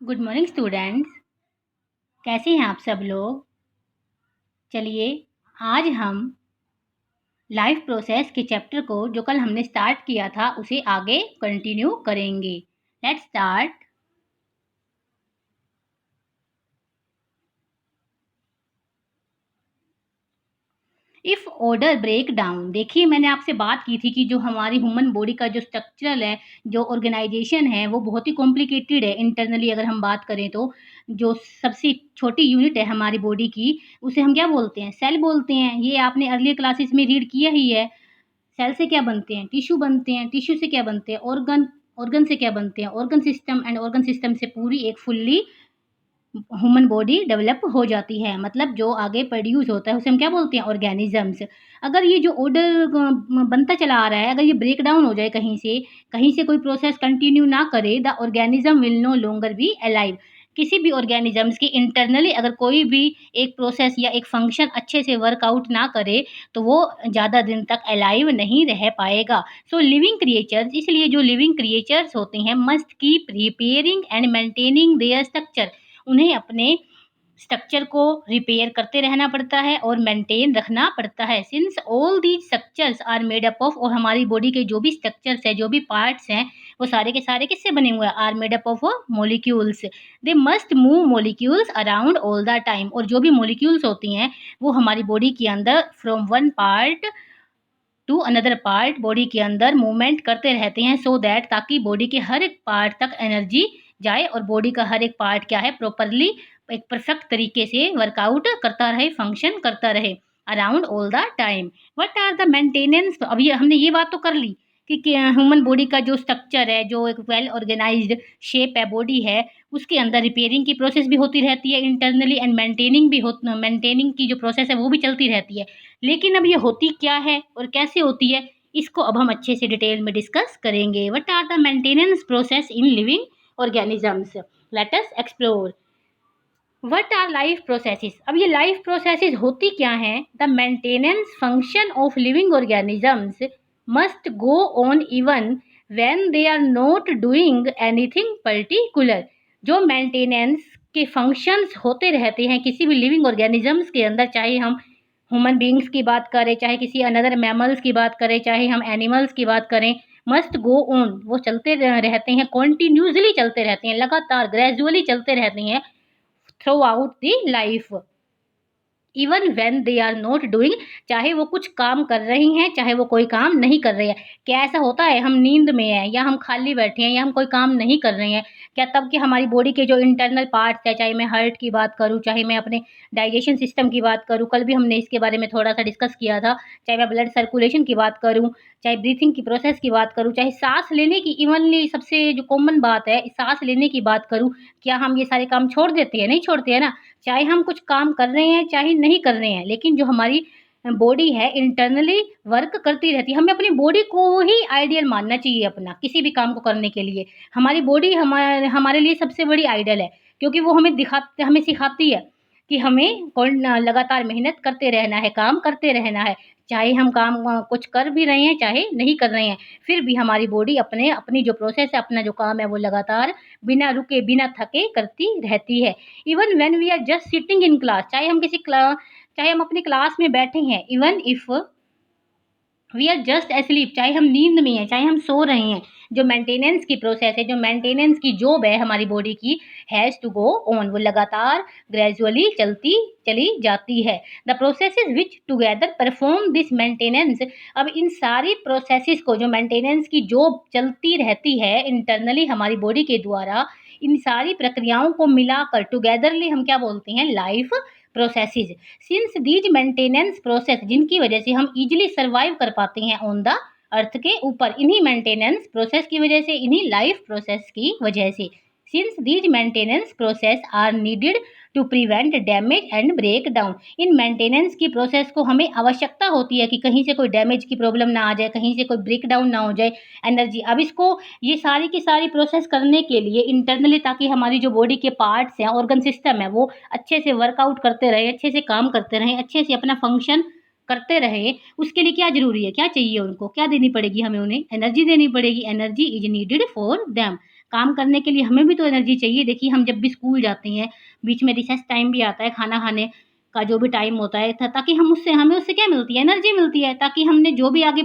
Good morning students. कैसे हैं आप सब लोग। चलिए आज हम लाइफ प्रोसेस के चैप्टर को जो कल हमने स्टार्ट किया था उसे आगे कंटिन्यू करेंगे। Let's start. If order break down, देखिए मैंने आपसे बात की थी कि जो हमारी ह्यूमन बॉडी का जो स्ट्रक्चरल है, जो ऑर्गेनाइजेशन है, वो बहुत ही कॉम्प्लिकेटेड है। इंटरनली अगर हम बात करें तो जो सबसे छोटी यूनिट है हमारी बॉडी की, उसे हम क्या बोलते हैं? सेल बोलते हैं। ये आपने अर्लियर क्लासेस में रीड किया ही है। सेल से क्या बनते हैं? टिश्यू बनते हैं। टिश्यू से क्या बनते हैं? ऑर्गन। ऑर्गन से क्या बनते हैं? Organ system. And organ system से पूरी एक फुल्ली ह्यूमन बॉडी डेवलप हो जाती है। मतलब जो आगे प्रोड्यूस होता है उसे हम क्या बोलते हैं? ऑर्गेनिजम्स। अगर ये जो ऑर्डर बनता चला आ रहा है, अगर ये ब्रेक डाउन हो जाए कहीं से कोई प्रोसेस कंटिन्यू ना करे, the organism will no longer be alive. किसी भी ऑर्गेनिजम्स की इंटरनली अगर कोई भी एक प्रोसेस या एक फंक्शन अच्छे से वर्कआउट ना करे तो वो ज़्यादा दिन तक अलाइव नहीं रह पाएगा। सो लिविंग क्रिएचर्स, इसलिए जो लिविंग क्रिएचर्स होते हैं must keep repairing and maintaining their structure. उन्हें अपने स्ट्रक्चर को रिपेयर करते रहना पड़ता है और मेंटेन रखना पड़ता है। Since all these structures are made up of, और हमारी बॉडी के जो भी स्ट्रक्चर्स है, जो भी पार्ट्स हैं, वो सारे के सारे किससे बने हुए हैं? Are made up of molecules. They must move molecules around all the time, और जो भी मॉलिक्यूल्स होती हैं वो हमारी बॉडी के अंदर from one part two another part body के अंदर मूवमेंट करते रहते हैं, सो दैट ताकि बॉडी के हर एक पार्ट तक एनर्जी जाए और बॉडी का हर एक पार्ट क्या है? प्रॉपरली एक परफेक्ट तरीके से वर्कआउट करता रहे, फंक्शन करता रहे around all the time. What are the maintenance, अभी हमने ये बात तो कर ली कि ह्यूमन बॉडी का जो स्ट्रक्चर है, जो एक वेल ऑर्गेनाइज्ड शेप है, बॉडी है, उसके अंदर रिपेयरिंग की प्रोसेस भी होती रहती है इंटरनली, एंड मेंटेनिंग की जो प्रोसेस है वो भी चलती रहती है। लेकिन अब ये होती क्या है और कैसे होती है, इसको अब हम अच्छे से डिटेल में डिस्कस करेंगे। What are the maintenance process in living organisms, let us explore. What are life processes, अब ये लाइफ प्रोसेसेस होती क्या हैं? The maintenance function of living organisms must go on even when they are not doing anything particular. जो maintenance के functions होते रहते हैं किसी भी लिविंग ऑर्गेनिजम्स के अंदर, चाहे हम ह्यूमन बींग्स की बात करें, चाहे किसी अनदर मैमल्स की बात करें, चाहे हम एनिमल्स की बात करें, मस्ट गो ऑन, वो चलते रहते हैं, कॉन्टिन्यूसली चलते रहते हैं, लगातार ग्रेजुअली चलते रहते हैं throughout the life, even when they are not doing, चाहे वो कुछ काम कर रही हैं, चाहे वो कोई काम नहीं कर रही है। क्या ऐसा होता है हम नींद में हैं या हम खाली बैठे हैं या हम कोई काम नहीं कर रहे हैं, क्या तब कि हमारी बॉडी के जो इंटरनल पार्ट्स है, चाहे मैं हार्ट की बात करूं, चाहे मैं अपने डाइजेशन सिस्टम की बात करूं, कल भी हमने इसके बारे में थोड़ा सा डिस्कस किया था, चाहे मैं ब्लड सर्कुलेशन की बात करूं, चाहे ब्रीथिंग की प्रोसेस की बात करूं, चाहे सांस लेने की, इवनली सबसे जो कॉमन बात है सांस लेने की बात करूं, क्या हम ये सारे काम छोड़ देते हैं? नहीं छोड़ते हैं ना। चाहे हम कुछ काम कर रहे हैं चाहे नहीं कर रहे हैं, लेकिन जो हमारी बॉडी है इंटरनली वर्क करती रहती है। हमें अपनी बॉडी को ही आइडियल मानना चाहिए अपना किसी भी काम को करने के लिए। हमारी बॉडी हमारे हमारे लिए सबसे बड़ी आइडियल है, क्योंकि वो हमें सिखाती है कि हमें लगातार मेहनत करते रहना है, काम करते रहना है, चाहे हम काम कुछ कर भी रहे हैं चाहे नहीं कर रहे हैं, फिर भी हमारी बॉडी अपनी जो प्रोसेस है, अपना जो काम है, वो लगातार बिना रुके बिना थके करती रहती है। Even when we are just sitting in class, चाहे हम अपनी क्लास में बैठे हैं, even if we are just asleep, चाहे हम नींद में हैं, चाहे हम सो रहे हैं, जो मेंटेनेंस की प्रोसेस है, जो मेंटेनेंस की जॉब है हमारी बॉडी की, हैज़ टू गो ऑन, वो लगातार ग्रेजुअली चलती चली जाती है। The processes which together perform this maintenance, अब इन सारी प्रोसेसेस को, जो मेंटेनेंस की जॉब चलती रहती है इंटरनली हमारी बॉडी के द्वारा, इन सारी प्रक्रियाओं को मिलाकर टुगेदरली हम क्या बोलते हैं? Life processes. Since these maintenance process, जिनकी वजह से हम इजिली सर्वाइव कर पाते हैं ऑन द अर्थ के ऊपर, इन्हीं मेंटेनेंस प्रोसेस की वजह से, इन्हीं लाइफ प्रोसेस की वजह से। Since these maintenance process are needed to prevent damage and break down, इन मेंटेनेंस की प्रोसेस को हमें आवश्यकता होती है कि कहीं से कोई डैमेज की प्रॉब्लम ना आ जाए, कहीं से कोई ब्रेक डाउन ना हो जाए एनर्जी। अब इसको, ये सारी की सारी प्रोसेस करने के लिए इंटरनली, ताकि हमारी जो बॉडी के पार्ट्स हैं, ऑर्गन सिस्टम है, वो अच्छे से वर्कआउट करते रहे, अच्छे से काम करते रहें, अच्छे से अपना फंक्शन करते रहे, उसके लिए क्या ज़रूरी है? क्या चाहिए उनको? क्या देनी पड़ेगी हमें? उन्हें एनर्जी देनी पड़ेगी। Energy is needed for them. काम करने के लिए हमें भी तो एनर्जी चाहिए। देखिए हम जब भी स्कूल जाते हैं, बीच में रिसेस टाइम भी आता है, खाना खाने का जो भी टाइम होता है ताकि हमें उससे क्या मिलती है, एनर्जी मिलती है, ताकि हमने जो भी आगे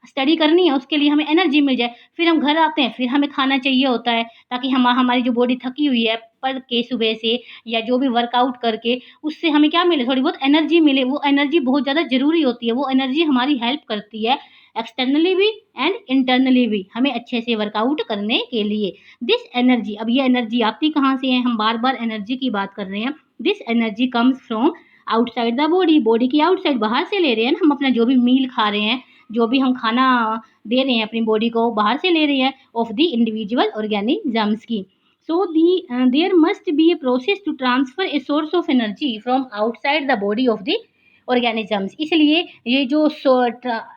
स्टडी करनी है उसके लिए हमें एनर्जी मिल जाए। फिर हम घर आते हैं, फिर हमें खाना चाहिए होता है ताकि हमारी जो बॉडी थकी हुई है पढ़ के सुबह से या जो भी वर्कआउट करके, उससे हमें क्या मिले, थोड़ी बहुत एनर्जी मिले। वो एनर्जी बहुत ज़्यादा ज़रूरी होती है, वो एनर्जी हमारी हेल्प करती है एक्सटर्नली भी एंड इंटरनली भी, हमें अच्छे से वर्कआउट करने के लिए। दिस एनर्जी, अब ये एनर्जी आती कहाँ से है, हम बार बार एनर्जी की बात कर रहे हैं। This energy comes from outside the body, body की आउटसाइड, बाहर से ले रहे हैं ना, हम अपना जो भी मील खा रहे हैं, जो भी हम खाना दे रहे हैं अपनी बॉडी को, बाहर से ले रहे हैं ऑफ द इंडिविजुअल ऑर्गेनिजम्स की। So there must be a process to transfer a source of energy from outside the body of the organisms। इसलिए ये जो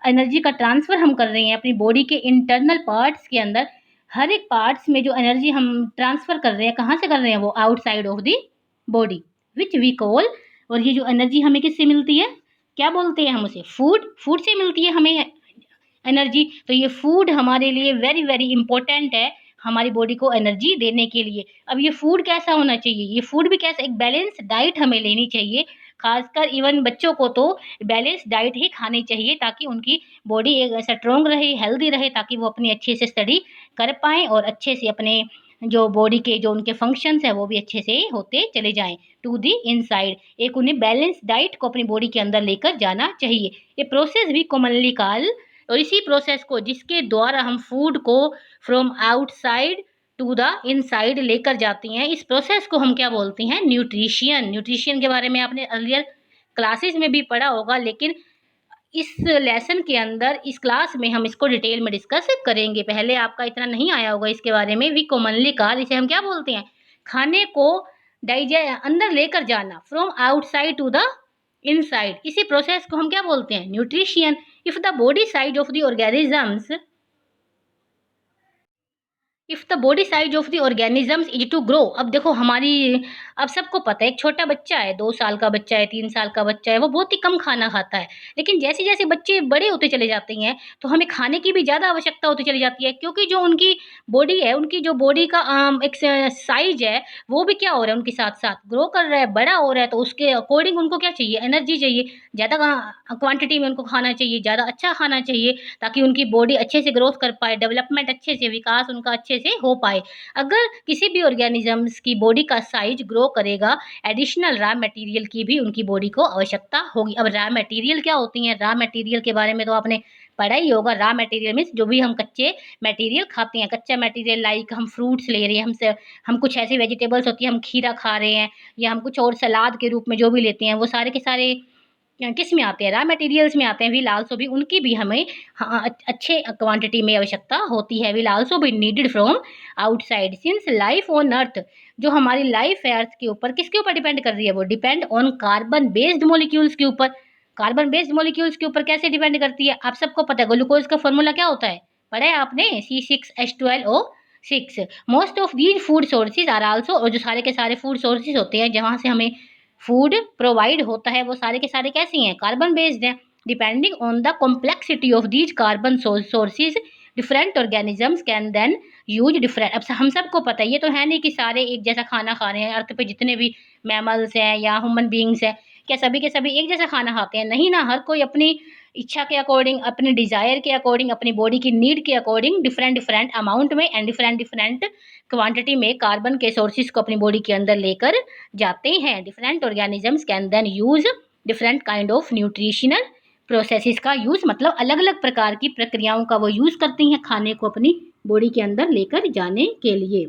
एनर्जी का ट्रांसफ़र हम कर रहे हैं अपनी बॉडी के इंटरनल पार्ट्स के अंदर, हर एक पार्ट्स में जो एनर्जी हम ट्रांसफ़र कर रहे हैं, कहाँ से कर रहे हैं, वो outside of the body, which we call. और ये जो एनर्जी हमें किससे मिलती है, क्या बोलते हैं हम उसे, फूड से मिलती है हमें एनर्जी। तो ये फूड हमारे लिए वेरी वेरी इंपॉर्टेंट है, हमारी बॉडी को एनर्जी देने के लिए। अब ये फूड कैसा होना चाहिए, ये फूड भी कैसा, एक बैलेंस डाइट हमें लेनी चाहिए। खासकर इवन बच्चों को तो बैलेंस डाइट ही खानी चाहिए ताकि उनकी बॉडी एक स्ट्रॉन्ग रहे, हेल्दी रहे, ताकि वो अपनी अच्छे से स्टडी कर पाएँ और अच्छे से अपने जो बॉडी के जो उनके फंक्शंस हैं वो भी अच्छे से होते चले जाएँ टू दी इनसाइड। एक उन्हें बैलेंस डाइट को अपनी बॉडी के अंदर लेकर जाना चाहिए। ये प्रोसेस भी कॉमनली कॉल्ड, और इसी प्रोसेस को जिसके द्वारा हम फूड को from outside to the inside लेकर जाती हैं, इस प्रोसेस को हम क्या बोलते हैं, न्यूट्रिशन। न्यूट्रिशन के बारे में आपने अर्लियर क्लासेस में भी पढ़ा होगा, लेकिन इस लेसन के अंदर, इस क्लास में हम इसको डिटेल में डिस्कस करेंगे। पहले आपका इतना नहीं आया होगा इसके बारे में। वी कॉमनली कॉल, इसे हम क्या बोलते हैं, खाने को अंदर लेकर जाना, from outside to the inside, इसी प्रोसेस को हम क्या बोलते हैं, nutrition. If the body size of the organisms if the body size of the organisms is to grow. अब देखो अब सबको पता है, एक छोटा बच्चा है, 2 साल का बच्चा है, 3 साल का बच्चा है, वो बहुत ही कम खाना खाता है। लेकिन जैसे जैसे बच्चे बड़े होते चले जाते हैं तो हमें खाने की भी ज़्यादा आवश्यकता होती चली जाती है, क्योंकि जो उनकी बॉडी है, उनकी जो बॉडी का एक साइज है, वो भी क्या हो रहा है, उनके साथ साथ ग्रो कर रहा है, बड़ा हो रहा है। तो उसके अकॉर्डिंग उनको क्या चाहिए, एनर्जी चाहिए, ज़्यादा क्वांटिटी में उनको खाना चाहिए, ज़्यादा अच्छा खाना चाहिए, ताकि उनकी बॉडी अच्छे से ग्रोथ कर पाए, डेवलपमेंट अच्छे से, विकास उनका अच्छे से हो पाए। अगर किसी भी ऑर्गेनिजम्स की बॉडी का साइज ग्रो करेगा, एडिशनल रॉ मटेरियल की भी उनकी बॉडी को आवश्यकता होगी। अब रॉ मटेरियल क्या होती हैं, रॉ मटेरियल के बारे में तो आपने पढ़ा ही होगा। रॉ मटेरियल मीन्स जो भी हम कच्चे मटेरियल खाते हैं, कच्चा मटेरियल लाइक हम फ्रूट्स ले रहे हैं, हम कुछ ऐसी वेजिटेबल्स होती हैं, हम खीरा खा रहे हैं, या हम कुछ और सलाद के रूप में जो भी लेते हैं, वो सारे के सारे किस में आते हैं, रॉ मटेरियल्स में आते हैं। विल आल्सो भी, उनकी भी हमें अच्छे क्वांटिटी में आवश्यकता होती है। Will also be needed from outside since life on earth, जो हमारी लाइफ है अर्थ के ऊपर किसके ऊपर डिपेंड कर रही है, वो depend on carbon based molecules के ऊपर। कार्बन बेस्ड मॉलिक्यूल्स के ऊपर कैसे डिपेंड करती है, आप सबको पता है, ग्लूकोज का फॉर्मूला क्या होता है, पढ़ा है आपने, C6H12O6। Most of these food sources are also, और जो सारे के सारे फूड सोर्सेज होते हैं जहाँ से हमें फूड प्रोवाइड होता है, वो सारे के सारे कैसे हैं, कार्बन बेस्ड हैं। Depending on the complexity of these carbon sources different organisms can then use different. अब हम सबको पता है, ये तो है नहीं कि सारे एक जैसा खाना खा रहे हैं, अर्थ पे जितने भी मैमल्स हैं या ह्यूमन बींग्स हैं, क्या सभी के सभी एक जैसा खाना खाते हैं, नहीं ना। हर कोई अपनी इच्छा के अकॉर्डिंग, अपने डिज़ायर के अकॉर्डिंग, अपनी बॉडी की नीड के अकॉर्डिंग डिफरेंट डिफरेंट अमाउंट में एंड डिफरेंट डिफरेंट क्वांटिटी में कार्बन के सोर्सेज को अपनी बॉडी के अंदर लेकर जाते हैं। Different organisms can then use different kind of nutritional processes का यूज़, मतलब अलग अलग प्रकार की प्रक्रियाओं का वो यूज़ करती हैं खाने को अपनी बॉडी के अंदर लेकर जाने के लिए।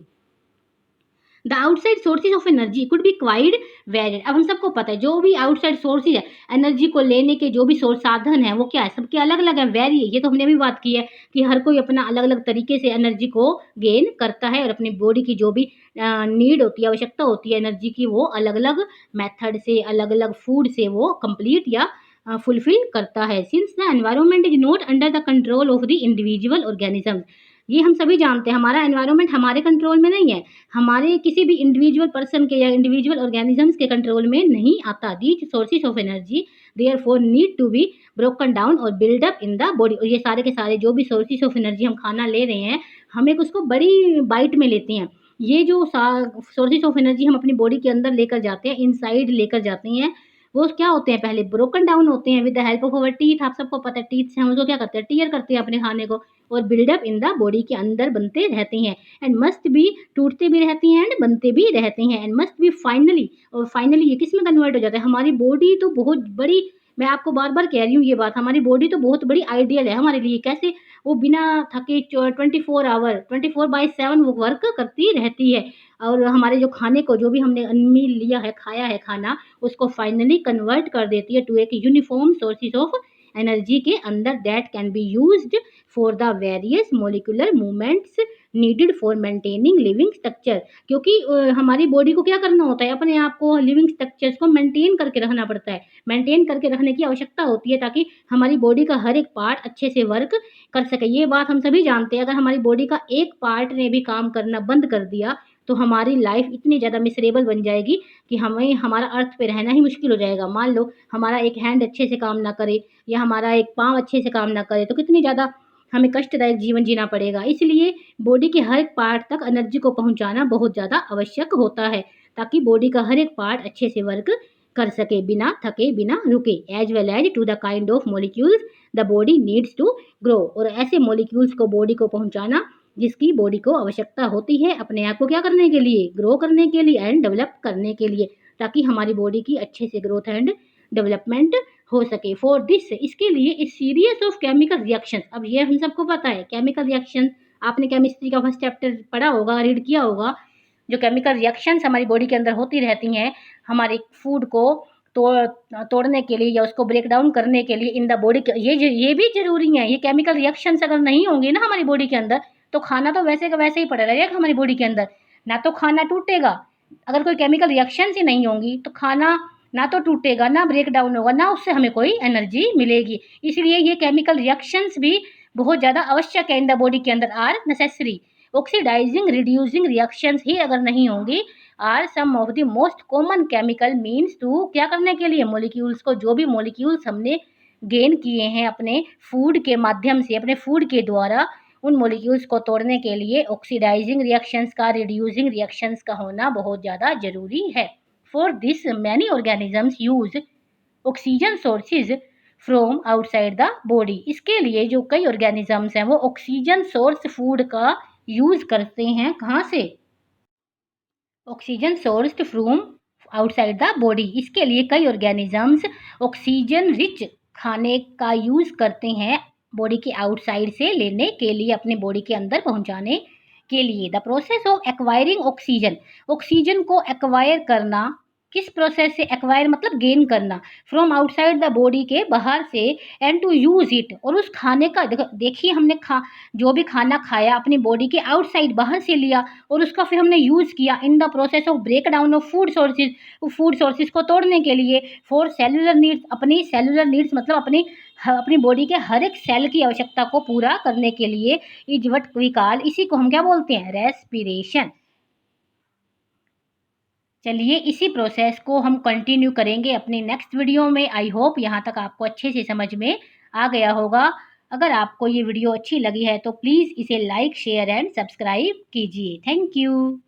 The outside sources of energy could be quite varied. अब हम सबको पता है जो भी आउटसाइड सोर्सेज है एनर्जी को लेने के, जो भी सोर्स साधन है वो क्या है, सबके अलग अलग है, वेरी है। ये तो हमने भी बात की है कि हर कोई अपना अलग अलग तरीके से एनर्जी को गेन करता है, और अपनी बॉडी की जो भी नीड होती है, आवश्यकता होती है एनर्जी की, वो अलग अलग मेथड से, अलग अलग फूड से वो कंप्लीट या फुलफिल करता है। Since the environment is not under the control of the individual organism, ये हम सभी जानते हैं, हमारा एनवायरनमेंट हमारे कंट्रोल में नहीं है, हमारे किसी भी इंडिविजुअल पर्सन के या इंडिविजुअल ऑर्गेनिजम्स के कंट्रोल में नहीं आता। These sources of energy therefore need to be broken down और build up in the body. और ये सारे के सारे जो भी सोर्सेज ऑफ एनर्जी हम खाना ले रहे हैं, हम एक उसको बड़ी बाइट में लेते हैं। ये जो सोर्सेज ऑफ एनर्जी हम अपनी बॉडी के अंदर लेकर जाते हैं, इनसाइड लेकर जाते हैं, वो क्या होते हैं, पहले ब्रोकन डाउन होते हैं with the help of our teeth. आप सबको पता है टीथ से हम उसको क्या करते हैं, टीयर करते हैं अपने खाने को, और बिल्डअप इन द बॉडी के अंदर बनते रहते हैं, एंड मस्ट बी, टूटते भी रहते हैं एंड बनते भी रहते हैं, एंड मस्ट बी फाइनली, और फाइनली ये किस में कन्वर्ट हो जाता है, हमारी बॉडी तो बहुत बड़ी, मैं आपको बार बार कह रही हूँ ये बात, हमारी बॉडी तो बहुत बड़ी आइडियल है हमारे लिए। कैसे, वो बिना थके 24 आवर 24/7 वो वर्क करती रहती है, और हमारे जो खाने को, जो भी हमने अन्न लिया है, खाया है खाना, उसको फाइनली कन्वर्ट कर देती है टू एक यूनिफॉर्म सोर्सेज ऑफ एनर्जी के अंदर that can be used for the various molecular movements needed for maintaining living structure. क्योंकि हमारी बॉडी को क्या करना होता है, अपने आप को, लिविंग स्ट्रक्चर्स को मेंटेन करके रखना पड़ता है, मेंटेन करके रखने की आवश्यकता होती है, ताकि हमारी बॉडी का हर एक पार्ट अच्छे से वर्क कर सके। ये बात हम सभी जानते हैं, अगर हमारी बॉडी का एक पार्ट ने भी काम करना बंद कर दिया तो हमारी लाइफ इतनी ज़्यादा मिसरेबल बन जाएगी कि हमें, हमारा अर्थ पे रहना ही मुश्किल हो जाएगा। मान लो हमारा एक हैंड अच्छे से काम ना करे, या हमारा एक पाँव अच्छे से काम ना करे, तो कितनी ज़्यादा हमें कष्टदायक जीवन जीना पड़ेगा। इसलिए बॉडी के हर एक पार्ट तक एनर्जी को पहुंचाना बहुत ज़्यादा आवश्यक होता है, ताकि बॉडी का हर एक पार्ट अच्छे से वर्क कर सके, बिना थके, बिना रुके, as well as to the kind of molecules the body needs to grow. और ऐसे मॉलिक्यूल्स को बॉडी को पहुंचाना जिसकी बॉडी को आवश्यकता होती है अपने आप को क्या करने के लिए, ग्रो करने के लिए एंड डेवलप करने के लिए, ताकि हमारी बॉडी की अच्छे से ग्रोथ एंड डेवलपमेंट हो सके। फॉर दिस, इसके लिए इस सीरीज ऑफ केमिकल रिएक्शन, अब ये हम सबको पता है केमिकल रिएक्शन, आपने केमिस्ट्री का फर्स्ट चैप्टर पढ़ा होगा, रीड किया होगा। जो केमिकल रिएक्शंस हमारी बॉडी के अंदर होती रहती हैं, हमारे फूड को तोड़ने के लिए या उसको ब्रेक डाउन करने के लिए इन द बॉडी, ये भी जरूरी है। ये केमिकल रिएक्शंस अगर नहीं होंगे ना हमारी बॉडी के अंदर, तो खाना तो वैसे का वैसे ही पड़ा रहेगा हमारी बॉडी के अंदर, ना तो खाना टूटेगा। अगर कोई केमिकल रिएक्शंस ही नहीं होंगी तो खाना ना तो टूटेगा, ना ब्रेक डाउन होगा, ना उससे हमें कोई एनर्जी मिलेगी। इसलिए ये केमिकल रिएक्शंस भी बहुत ज़्यादा आवश्यक है इन द बॉडी के अंदर, are necessary. Oxidising reducing reactions ही अगर नहीं होंगी, are some of the most common chemical means to, क्या करने के लिए, मॉलिक्यूल्स को, जो भी मॉलिक्यूल्स हमने गेन किए हैं अपने फूड के माध्यम से, अपने फूड के द्वारा, उन मॉलिक्यूल्स को तोड़ने के लिए ऑक्सीडाइजिंग रिएक्शंस का, रिड्यूसिंग रिएक्शंस का होना बहुत ज़्यादा जरूरी है। For this many organisms use oxygen sources from outside the body. इसके लिए जो कई ऑर्गेनिजम्स हैं वो ऑक्सीजन सोर्स फूड का यूज करते हैं, कहाँ से, oxygen sourced from outside the body. इसके लिए कई ऑर्गेनिजम्स ऑक्सीजन रिच खाने का यूज करते हैं बॉडी के आउटसाइड से लेने के लिए, अपने बॉडी के अंदर पहुंचाने के लिए। The process of acquiring oxygen, oxygen को एक्वायर करना, किस प्रोसेस से, एक्वायर मतलब गेन करना, फ्रॉम आउटसाइड द बॉडी के बाहर से, एंड टू यूज इट, और उस खाने का, देखिए हमने जो भी खाना खाया अपनी बॉडी के आउटसाइड बाहर से लिया, और उसका फिर हमने यूज़ किया in the process of break down of food sources को तोड़ने के लिए, फॉर सेलुलर नीड्स, अपनी सेलुलर नीड्स मतलब अपनी बॉडी के हर एक सेल की आवश्यकता को पूरा करने के लिए, इज व्हाट वी कॉल, इसी को हम क्या बोलते हैं, रेस्पिरेशन। चलिए इसी प्रोसेस को हम कंटिन्यू करेंगे अपनी नेक्स्ट वीडियो में। आई होप यहाँ तक आपको अच्छे से समझ में आ गया होगा। अगर आपको ये वीडियो अच्छी लगी है तो प्लीज़ इसे लाइक, शेयर एंड सब्सक्राइब कीजिए। Thank you.